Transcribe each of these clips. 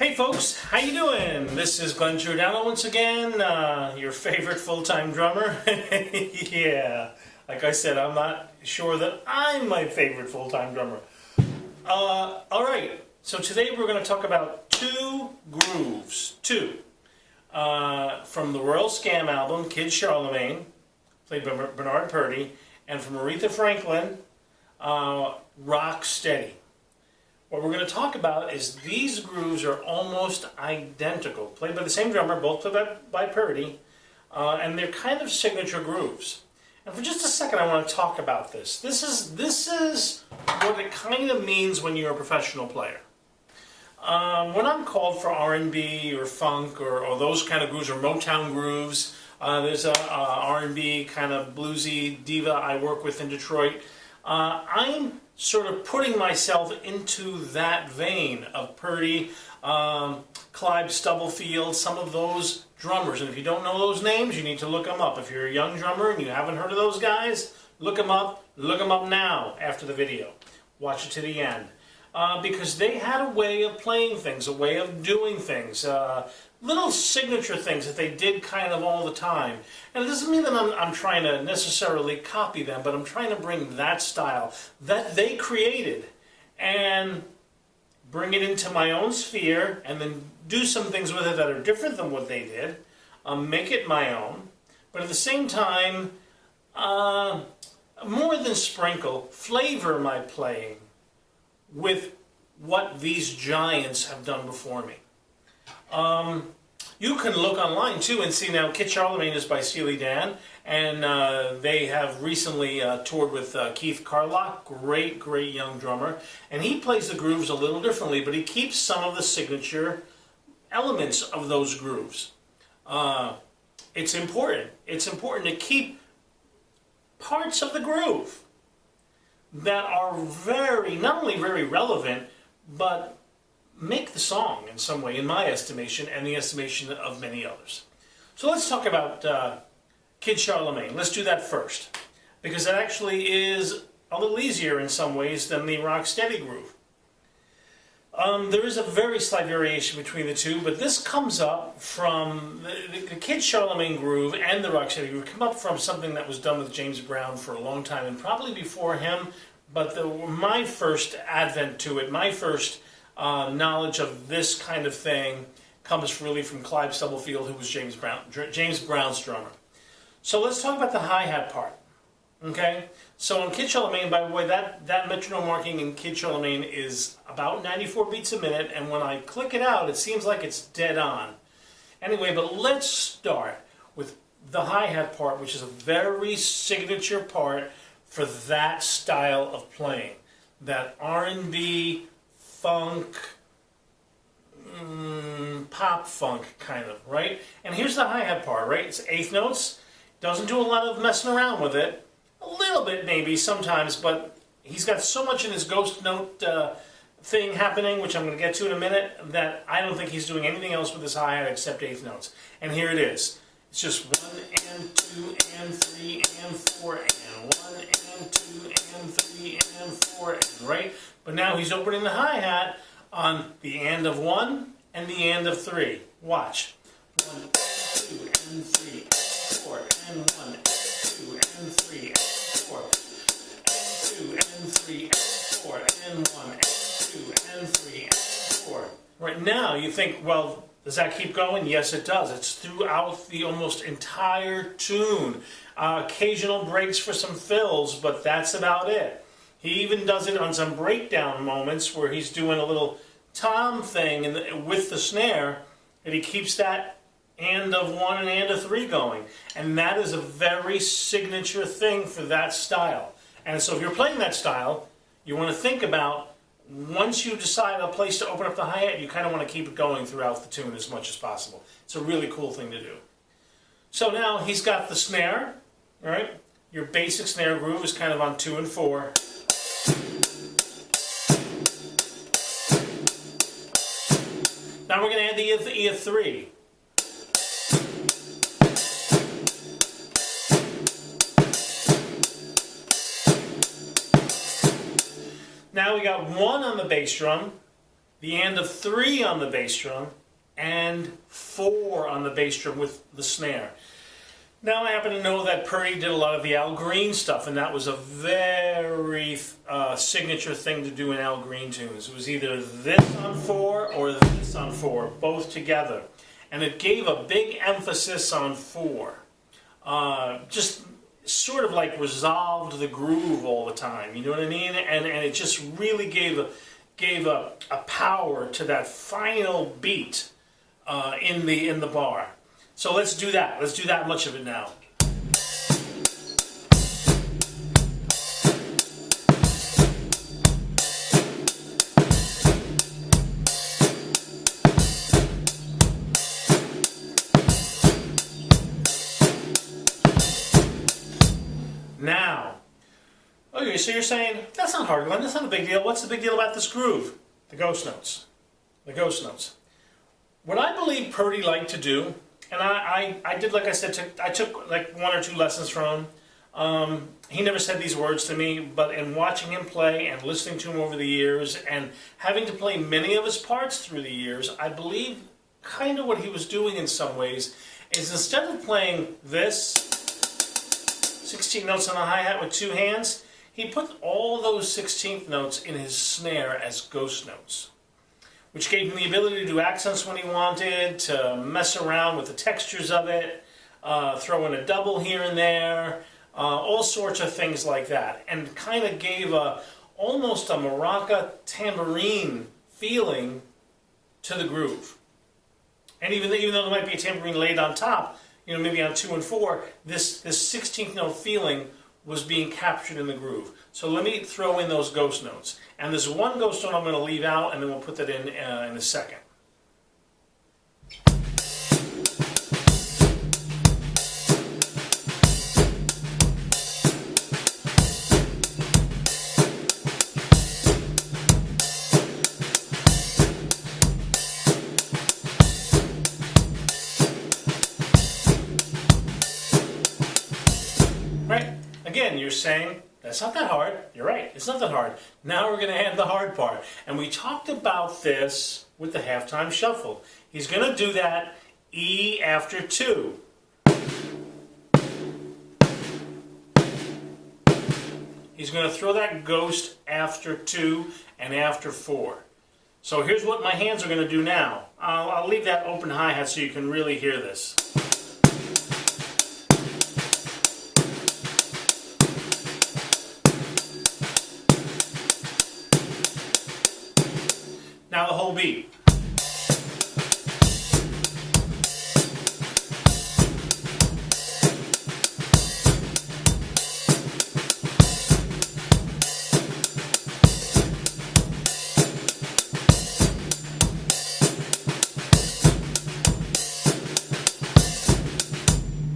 Hey folks, how you doing? This is Glenn Giordano once again, your favorite full-time drummer. Yeah, like I said, I'm not sure that I'm my favorite full-time drummer. Alright, so today we're going to talk about two grooves. From the Royal Scam album, Kid Charlemagne, played by Bernard Purdie, and from Aretha Franklin, Rocksteady. What we're going to talk about is these grooves are almost identical, played by the same drummer, both played by Purdie, and they're kind of signature grooves. And for just a second, I want to talk about this. This is what it kind of means when you're a professional player. When I'm called for R&B or funk or those kind of grooves or Motown grooves, there's a R&B kind of bluesy diva I work with in Detroit. I'm sort of putting myself into that vein of Purdie, Clive Stubblefield, some of those drummers. And if you don't know those names, you need to look them up. If you're a young drummer and you haven't heard of those guys, look them up. Look them up now after the video. Watch it to the end. Because they had a way of playing things, a way of doing things, little signature things that they did kind of all the time. And it doesn't mean that I'm trying to necessarily copy them, but I'm trying to bring that style that they created and bring it into my own sphere and then do some things with it that are different than what they did, make it my own, but at the same time, more than sprinkle, flavor my playing with what these giants have done before me. You can look online too and see now Kid Charlemagne is by Steely and they have recently toured with Keith Carlock, great young drummer, and he plays the grooves a little differently, but he keeps some of the signature elements of those grooves. It's important to keep parts of the groove that are not only very relevant, but make the song in some way, in my estimation, and the estimation of many others. So let's talk about Kid Charlemagne. Let's do that first, because that actually is a little easier in some ways than the Rocksteady groove. There is a very slight variation between the two, but this comes up from the Kid Charlemagne groove and the Rocksteady groove come up from something that was done with James Brown for a long time, and probably before him, but my first advent to it, my first knowledge of this kind of thing comes really from Clive Stubblefield, who was James Brown's drummer. So let's talk about the hi-hat part. Okay? So on Kid Charlemagne, by the way, that metronome marking in Kid Charlemagne is about 94 beats a minute, and when I click it out, it seems like it's dead on. Anyway, but let's start with the hi-hat part, which is a very signature part for that style of playing. That R&B, funk, pop funk kind of, right? And here's the hi-hat part, right? It's eighth notes. Doesn't do a lot of messing around with it. A little bit maybe sometimes, but he's got so much in his ghost note thing happening, which I'm going to get to in a minute, that I don't think he's doing anything else with his hi-hat except eighth notes. And here it is. It's just 1 and 2 and 3 and 4 and 1 and 2 and 3 and 4 and, right? But now he's opening the hi-hat on the and of 1 and the and of 3. Watch. 1 and 2 and 3 and 4 and 1 and 2 and 3 and 4 and 2 and 3 and 4 and 1 and 2 and 3 and 4. Right now you think, well, does that keep going? Yes, it does. It's throughout the almost entire tune. Occasional breaks for some fills, but that's about it. He even does it on some breakdown moments where he's doing a little tom thing with the snare, and he keeps that and of 1 and and of 3 going. And that is a very signature thing for that style. And so if you're playing that style, you want to think about, once you decide a place to open up the hi-hat, you kind of want to keep it going throughout the tune as much as possible. It's a really cool thing to do. So now he's got the snare, right? Your basic snare groove is kind of on 2 and 4. Now we're going to add the E of 3. Now we got 1 on the bass drum, the end of 3 on the bass drum, and 4 on the bass drum with the snare. Now I happen to know that Purdie did a lot of the Al Green stuff, and that was a very signature thing to do in Al Green tunes. It was either this on 4 or this on 4, both together. And it gave a big emphasis on 4. Just sort of like resolved the groove all the time, you know what I mean? And it just really gave a power to that final beat in the bar. So let's do that. Let's do that much of it now. Now, okay, so you're saying, that's not hard, Glenn, that's not a big deal. What's the big deal about this groove? The ghost notes. The ghost notes. What I believe Purdie liked to do, and I did, like I said, I took like 1 or 2 lessons from him. He never said these words to me, but in watching him play and listening to him over the years and having to play many of his parts through the years, I believe kind of what he was doing in some ways is instead of playing this 16 notes on a hi-hat with 2 hands, he put all those 16th notes in his snare as ghost notes, which gave him the ability to do accents when he wanted, to mess around with the textures of it, throw in a double here and there, all sorts of things like that, and kind of gave almost a maraca tambourine feeling to the groove. And even though there might be a tambourine laid on top, you know, maybe on 2 and 4, this 16th note feeling was being captured in the groove. So let me throw in those ghost notes. And there's one ghost note I'm going to leave out, and then we'll put that in a second. Again, you're saying, that's not that hard. You're right, it's not that hard. Now we're going to add the hard part. And we talked about this with the halftime shuffle. He's going to do that E after 2. He's going to throw that ghost after 2 and after 4. So here's what my hands are going to do now. I'll leave that open hi-hat so you can really hear this. Now the whole beat.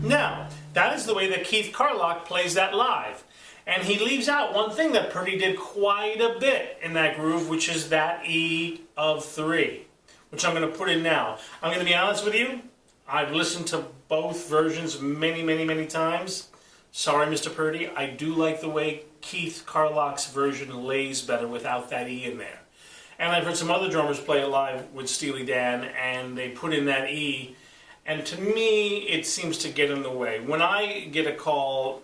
Now, that is the way that Keith Carlock plays that live. And he leaves out one thing that Purdie did quite a bit in that groove, which is that E of 3, which I'm going to put in now. I'm going to be honest with you, I've listened to both versions many, many, many times. Sorry, Mr. Purdie, I do like the way Keith Carlock's version lays better without that E in there. And I've heard some other drummers play it live with Steely Dan, and they put in that E, and to me, it seems to get in the way. When I get a call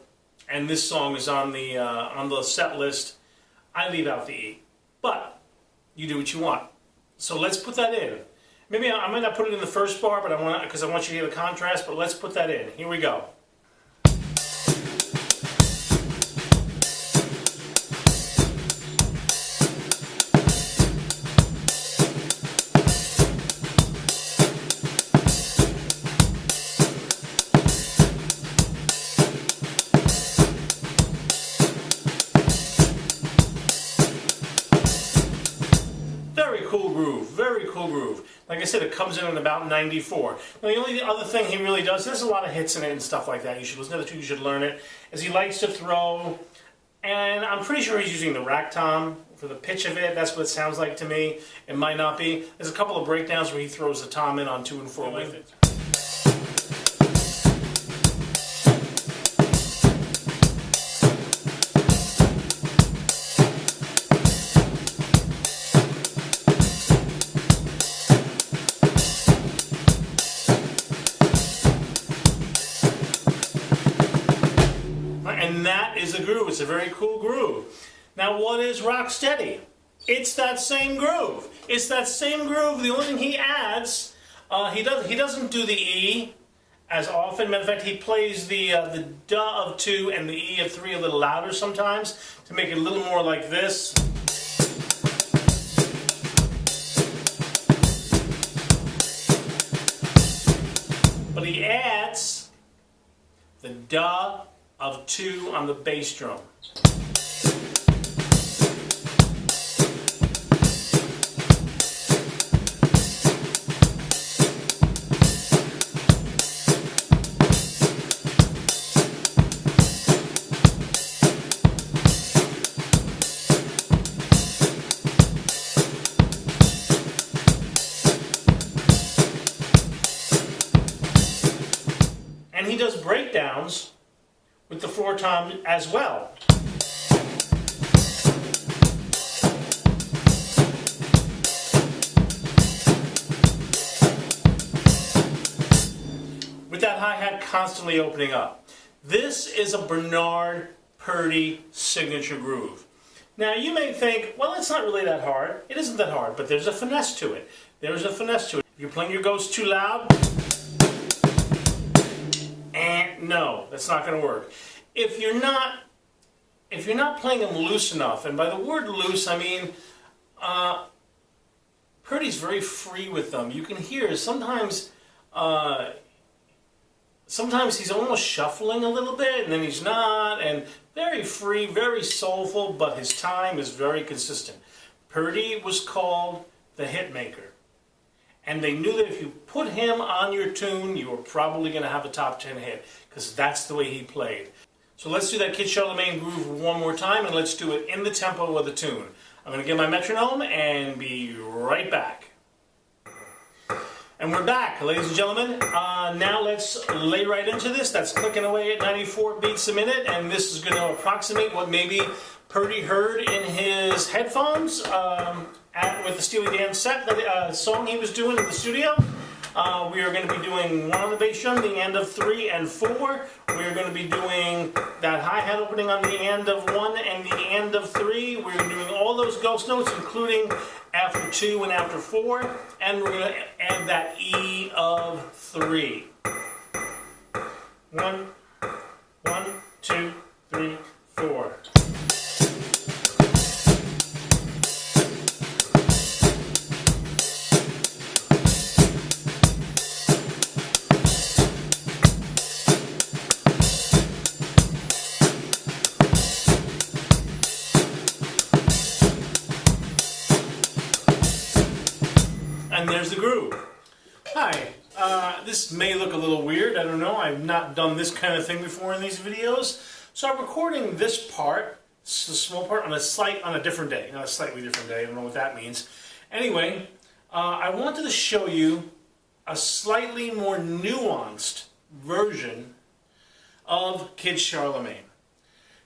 and this song is on the set list, I leave out the E. But you do what you want. So let's put that in. Maybe I might not put it in the first bar, but because I want you to hear the contrast. But let's put that in. Here we go. Very cool groove. Like I said, it comes in at about 94. Now, the only other thing he really does, there's a lot of hits in it and stuff like that. You should listen to it, you should learn it, is he likes to throw, and I'm pretty sure he's using the rack tom for the pitch of it. That's what it sounds like to me. It might not be. There's a couple of breakdowns where he throws the tom in on 2 and 4 with it. It's a very cool groove. Now, what is Rocksteady? It's that same groove. It's that same groove. The only thing he adds, he doesn't do the E as often. Matter of fact, he plays the duh of 2 and the E of 3 a little louder sometimes to make it a little more like this. But he adds the duh of 2 on the bass drum. And he does breakdowns with the 4-tom as well. With that hi-hat constantly opening up. This is a Bernard Purdie signature groove. Now you may think, well, it's not really that hard. It isn't that hard, but there's a finesse to it. There's a finesse to it. If you're playing your ghost too loud, no, that's not going to work. If you're not playing them loose enough, and by the word loose I mean Purdie's very free with them. You can hear sometimes he's almost shuffling a little bit, and then he's not, and very free, very soulful, but his time is very consistent. Purdie was called the hit maker. And they knew that if you put him on your tune, you were probably going to have a top 10 hit, because that's the way he played. So let's do that Kid Charlemagne groove one more time, and let's do it in the tempo of the tune. I'm going to get my metronome and be right back. And we're back, ladies and gentlemen. Now let's lay right into this. That's clicking away at 94 beats a minute, and this is going to approximate what maybe Purdie heard in his headphones with the Steely Dan set, the song he was doing in the studio. We are going to be doing 1 on the bass drum, the end of 3 and 4. We are going to be doing that hi-hat opening on the end of 1 and the end of 3. We're doing all those ghost notes, including after 2 and after 4. And we're going to add that E of 3. 1, 2, 3, 4. And there's the groove. Hi, this may look a little weird, I don't know, I've not done this kind of thing before in these videos. So I'm recording this part, the small part, on a different day, not a slightly different day, I don't know what that means. Anyway, I wanted to show you a slightly more nuanced version of Kid Charlemagne.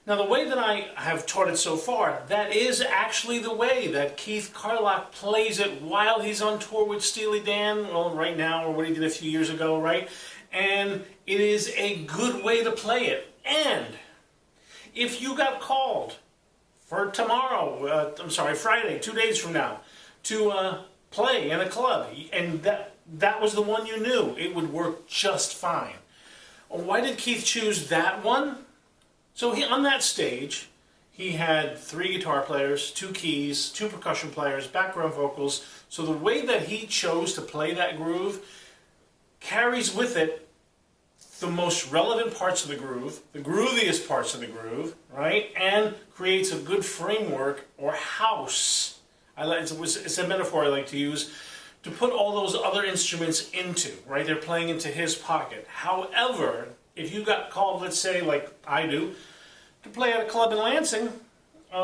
Now the way that I have taught it so far, that is actually the way that Keith Charlemagne plays it while he's on tour with Steely Dan, well right now, or what he did a few years ago, right? And it is a good way to play it. And if you got called for tomorrow, Friday, 2 days from now, to play in a club, and that was the one you knew, it would work just fine. Why did Keith choose that one? So on that stage, he had 3 guitar players, 2 keys, 2 percussion players, background vocals. So the way that he chose to play that groove carries with it the most relevant parts of the groove, the grooviest parts of the groove, right? And creates a good framework or house. It's a metaphor I like to use to put all those other instruments into, right? They're playing into his pocket. However, if you got called, let's say, like I do, to play at a club in Lansing,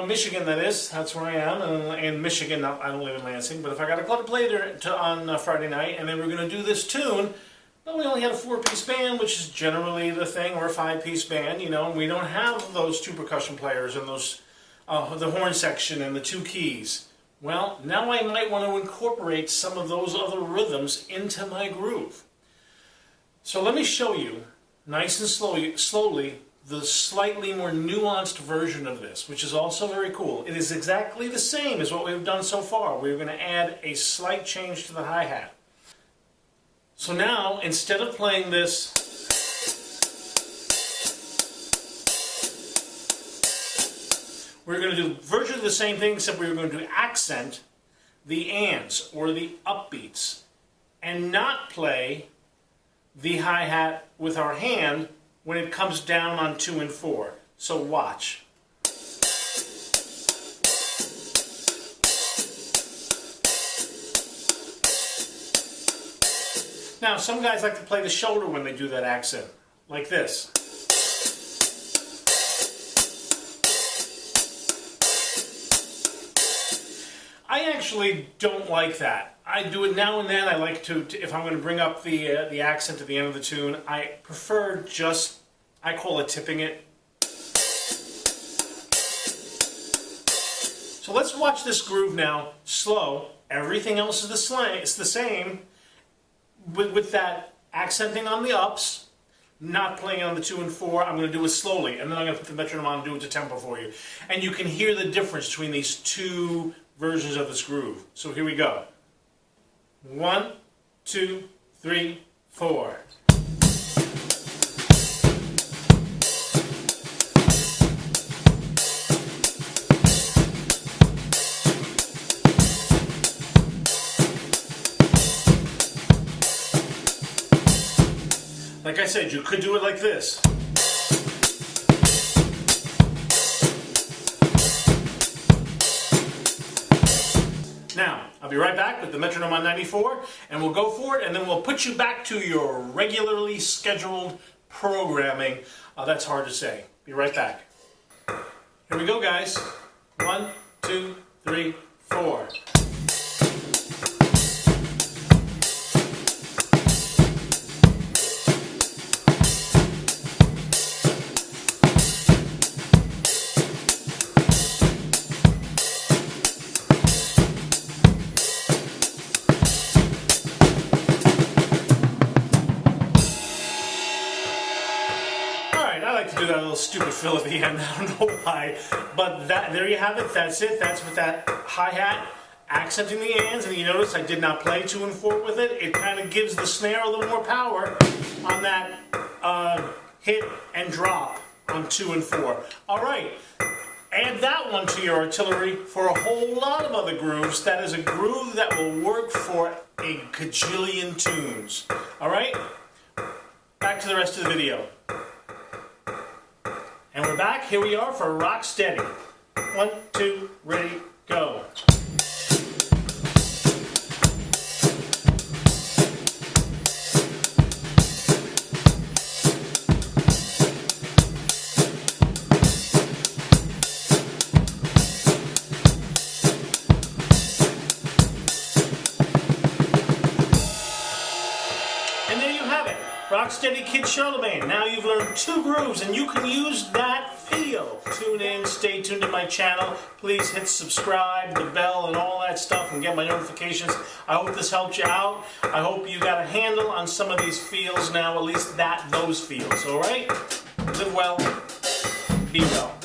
Michigan that is, that's where I am, and Michigan, I don't live in Lansing, but if I got a club to play there on Friday night, and then we're going to do this tune, well, we only had a 4-piece band, which is generally the thing, or a 5-piece band, you know, and we don't have those 2 percussion players and those, the horn section and the 2 keys. Well, now I might want to incorporate some of those other rhythms into my groove. So let me show you, nice and slowly, the slightly more nuanced version of this, which is also very cool. It is exactly the same as what we've done so far. We're going to add a slight change to the hi-hat. So now, instead of playing this we're going to do virtually the same thing, except we're going to accent the ands, or the upbeats, and not play the hi-hat with our hand when it comes down on 2 and 4. So watch. Now, some guys like to play the shoulder when they do that accent, like this. I actually don't like that. I do it now and then. I like to if I'm going to bring up the accent at the end of the tune, I prefer just, I call it tipping it. So let's watch this groove now, slow. Everything else is it's the same, with that accenting on the ups, not playing on the 2 and 4. I'm going to do it slowly, and then I'm going to put the metronome on and do it to tempo for you. And you can hear the difference between these two versions of this groove. So here we go. 1, 2, 3, 4. Like I said, you could do it like this. Now, I'll be right back with the metronome on 94, and we'll go for it, and then we'll put you back to your regularly scheduled programming. That's hard to say. Be right back. Here we go, guys. 1, 2, 3, 4. Do that little stupid fill at the end. I don't know why, but there you have it. That's it. That's with that hi-hat accenting the ands, and you notice I did not play 2 and 4 with it. It kind of gives the snare a little more power on that hit and drop on 2 and 4. All right, add that one to your artillery for a whole lot of other grooves. That is a groove that will work for a gajillion tunes. All right, back to the rest of the video. And we're back. Here we are for Rocksteady. 1, 2, ready, go. And there you have it. Rocksteady Kid Charlemagne. Now you've learned 2 grooves, and you can use that feel. Tune in, stay tuned to my channel. Please hit subscribe, the bell, and all that stuff, and get my notifications. I hope this helped you out. I hope you got a handle on some of these feels now, at least those feels, all right? Live well, be well.